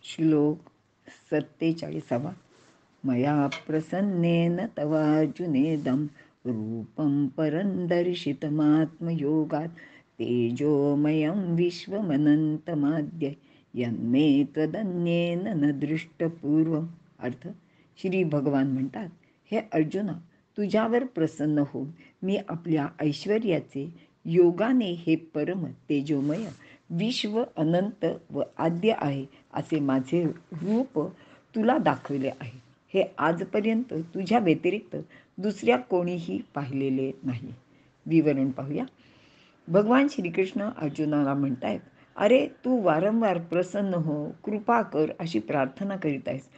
श्लोक 47. मया प्रसन्नेन तवार्जुनेदं रूपं परं दर्शितमात्मयोगात् तेजोमयं विश्वमनन्तमाद्य यन्मे त्वदन्येन न दृष्टपूर्वम. अर्थ, श्री भगवान म्हणतात, हे अर्जुना, तुझ्यावर प्रसन्न होऊन मी आपल्या ऐश्वर्याचे योगाने हे परम तेजोमय विश्व अनंत व आद्य आहे असे माझे रूप तुला दाखविले आहे. हे आजपर्यंत तुझ्या व्यतिरिक्त दुसऱ्या कोणीही पाहिलेले नाही. विवरण पाहूया. भगवान श्रीकृष्ण अर्जुनाला म्हणतायत, अरे तू वारंवार प्रसन्न हो, कृपा कर अशी प्रार्थना करीत आहेस,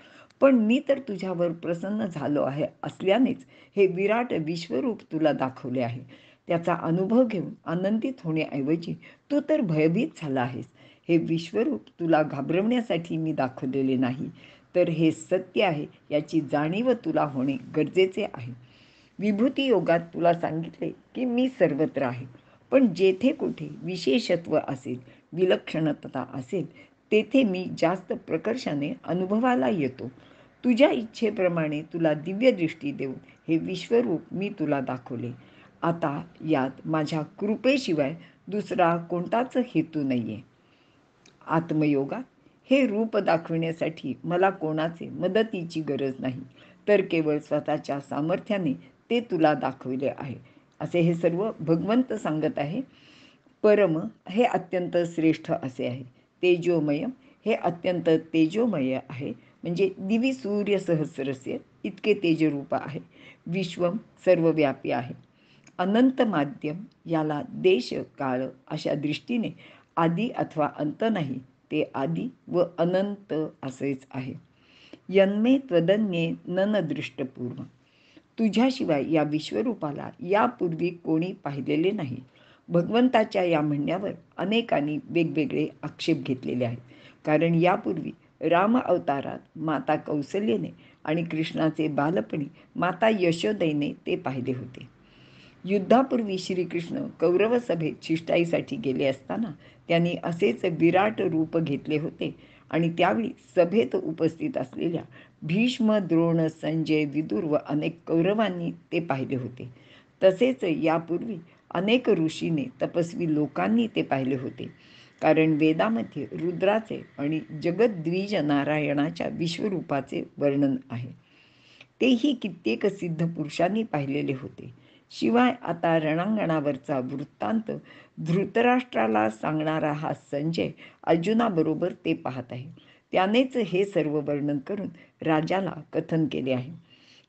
पण मी तर तुझ्यावर प्रसन्न झालो आहे असल्यानेच हे विराट विश्वरूप तुला दाखवले आहे. त्याचा अनुभव घेऊन आनंदित होण्याऐवजी तू तर भयभीत झाला आहेस. हे विश्वरूप तुला घाबरवण्यासाठी मी दाखवलेले नाही, तर हे सत्य आहे याची जाणीव तुला होणे गरजेचे आहे. विभूती योगात तुला सांगितले की मी सर्वत्र आहे, पण जेथे कुठे विशेषत्व असेल, विलक्षणता असेल, तेथे मी जास्त प्रकर्षाने अनुभवाला येतो. तुझ्या इच्छेप्रमाणे तुला दिव्यदृष्टी देऊन हे विश्वरूप मी तुला दाखवले. आता यात माझ्या कृपेशिवाय दुसरा कोणताच हेतू नाही आहे. आत्मयोगात हे रूप दाखविण्यासाठी मला कोणाचे मदतीची गरज नाही, तर केवळ स्वतःच्या सामर्थ्याने ते तुला दाखविले आहे असे हे सर्व भगवंत सांगत आहे. परम हे अत्यंत श्रेष्ठ असे आहे. तेजोमय हे अत्यंत तेजोमय आहे, म्हणजे दिवी सूर्य सहस्रस्य इतके तेजरूप आहे. विश्वम सर्वव्यापी आहे. अनंत माध्यम याला देश काळ अशा दृष्टीने आदी अथवा अंत नाही, ते आदी व अनंत असेच आहे. यन्मे त्वदन्ये न दृष्टपूर्व. तुझ्याशिवाय या विश्वरूपाला यापूर्वी कोणी पाहिलेले नाही. भगवंताच्या या म्हणण्यावर अनेकांनी वेगवेगळे आक्षेप घेतलेले आहेत, कारण यापूर्वी राम अवतारात माता कौसल्येने आणि कृष्णाचे बालपणी माता यशोदेने ते पाहिले होते. युद्धापूर्वी श्रीकृष्ण कौरव सभेत शिष्टाईसाठी गेले असताना त्यांनी असेच विराट रूप घेतले होते आणि त्यावेळी सभेत उपस्थित असलेल्या भीष्म, द्रोण, संजय, विदुर व अनेक कौरवांनी ते पाहिले होते. तसेच यापूर्वी अनेक ऋषीने, तपस्वी लोकांनी ते पाहिले होते, कारण वेदामध्ये रुद्राचे आणि जगद्द्विज नारायणाच्या विश्वरूपाचे वर्णन आहे. तेही कित्येक सिद्ध पुरुषांनी पाहिलेले होते. शिवाय आता रणांगणावरचा वृत्तांत धृतराष्ट्राला सांगणारा हा संजय अर्जुनाबरोबर ते पाहत आहे. त्यानेच हे सर्व वर्णन करून राजाला कथन केले आहे.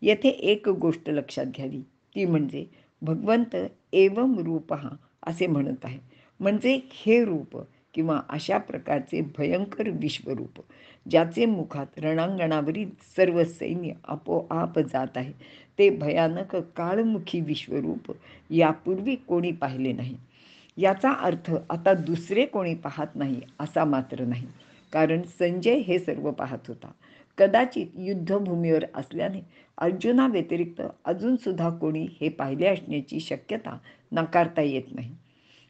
येथे एक गोष्ट लक्षात घ्यावी, ती म्हणजे भगवंत एवम रूपः असे म्हणत आहे, म्हणजे हे रूप किंवा अशा प्रकारचे भयंकर विश्वरूप, ज्याचे मुखात रणांगणावरील सर्व सैन्य आपोआप जात आहे, ते भयानक काळमुखी विश्वरूप यापूर्वी कोणी पाहिले नाही. याचा अर्थ आता दुसरे कोणी पाहत नाही असा मात्र नाही, कारण संजय हे सर्व पाहत होता. कदाचित युद्धभूमीवर असल्याने अर्जुना व्यतिरिक्त अजून सुद्धा कोणी हे पाहिले असण्याची शक्यता नाकारता येत नाही.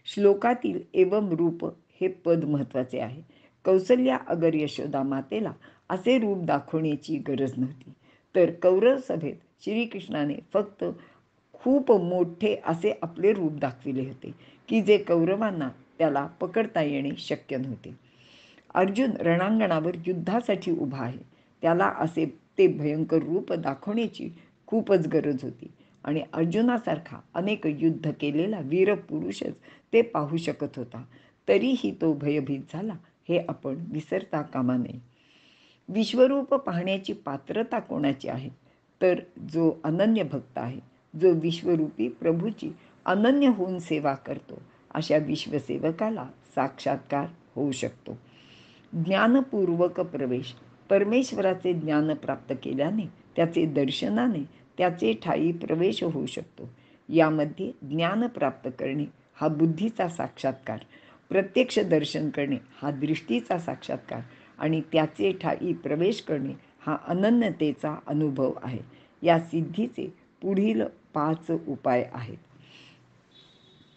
श्लोकातील एवम रूप हे पद महत्त्वाचे आहे. कौसल्या अगर यशोदा मातेला असे रूप दाखवण्याची गरज नव्हती, तर कौरव सभेत श्रीकृष्णाने फक्त खूप मोठे असे आपले रूप दाखविले होते की जे कौरवांना त्याला पकडता येणे शक्य नव्हते. अर्जुन रणांगणावर युद्धासाठी उभा आहे, त्याला असे ते भयंकर रूप दाखवण्याची खूपच गरज होती, आणि अर्जुनासारखा अनेक युद्ध केलेला वीर पुरुषच ते पाहू शकत होता. तरीही तो भयभीत झाला, हे आपण विसरता कामा नये. विश्वरूप पाहण्याची पात्रता कोणाची आहे, तर जो अनन्य भक्त आहे, जो विश्वरूपी प्रभूची अनन्य होऊन सेवा करतो, अशा विश्वसेवकाला साक्षात्कार होऊ शकतो. ज्ञानपूर्वक प्रवेश. परमेश्वराचे ज्ञान प्राप्त केल्याने, त्याचे दर्शनाने त्याचे ठायी प्रवेश होऊ शकतो. यामध्ये ज्ञान प्राप्त करणे हा बुद्धीचा साक्षात्कार, प्रत्यक्ष दर्शन करणे हा दृष्टीचा साक्षात्कार आणि त्याचे ठायी प्रवेश करणे हा अनन्यतेचा अनुभव आहे. या सिद्धीचे पुढील 5 उपाय आहेत.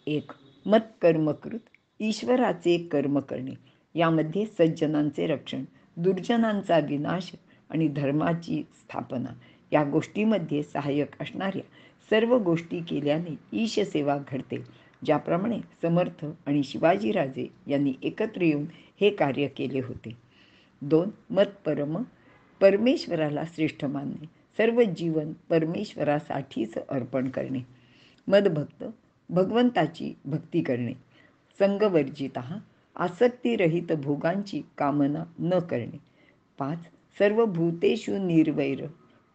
1. मत्कर्मकृत. ईश्वराचे कर्म करणे. यामध्ये सज्जनांचे रक्षण, दुर्जनांचा विनाश आणि धर्माची स्थापना या गोष्टीमध्ये सहाय्यक असणाऱ्या सर्व गोष्टी केल्याने ईश सेवा घडते. ज्याप्रमाणे समर्थ आणि शिवाजीराजे यांनी एकत्र येऊन हे कार्य केले होते. 2. मतपरम, परमेश्वराला श्रेष्ठ मानणे, सर्व जीवन परमेश्वरासाठीच अर्पण करणे. मदभक्त, भगवंताची भक्ती करणे. संगवर्जित, आसक्तीरहित भोगांची कामना न करणे. 5. सर्व भूतेषु निर्वैर,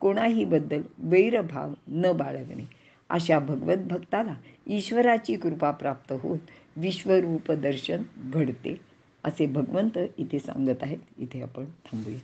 कोणाही बद्दल वैरभाव न बाळगणे. अशा भगवत भक्ताला ईश्वराची कृपा प्राप्त होत विश्वरूप दर्शन घडते, असे भगवंत इथे सांगत आहेत. इथे आपण थांबूया.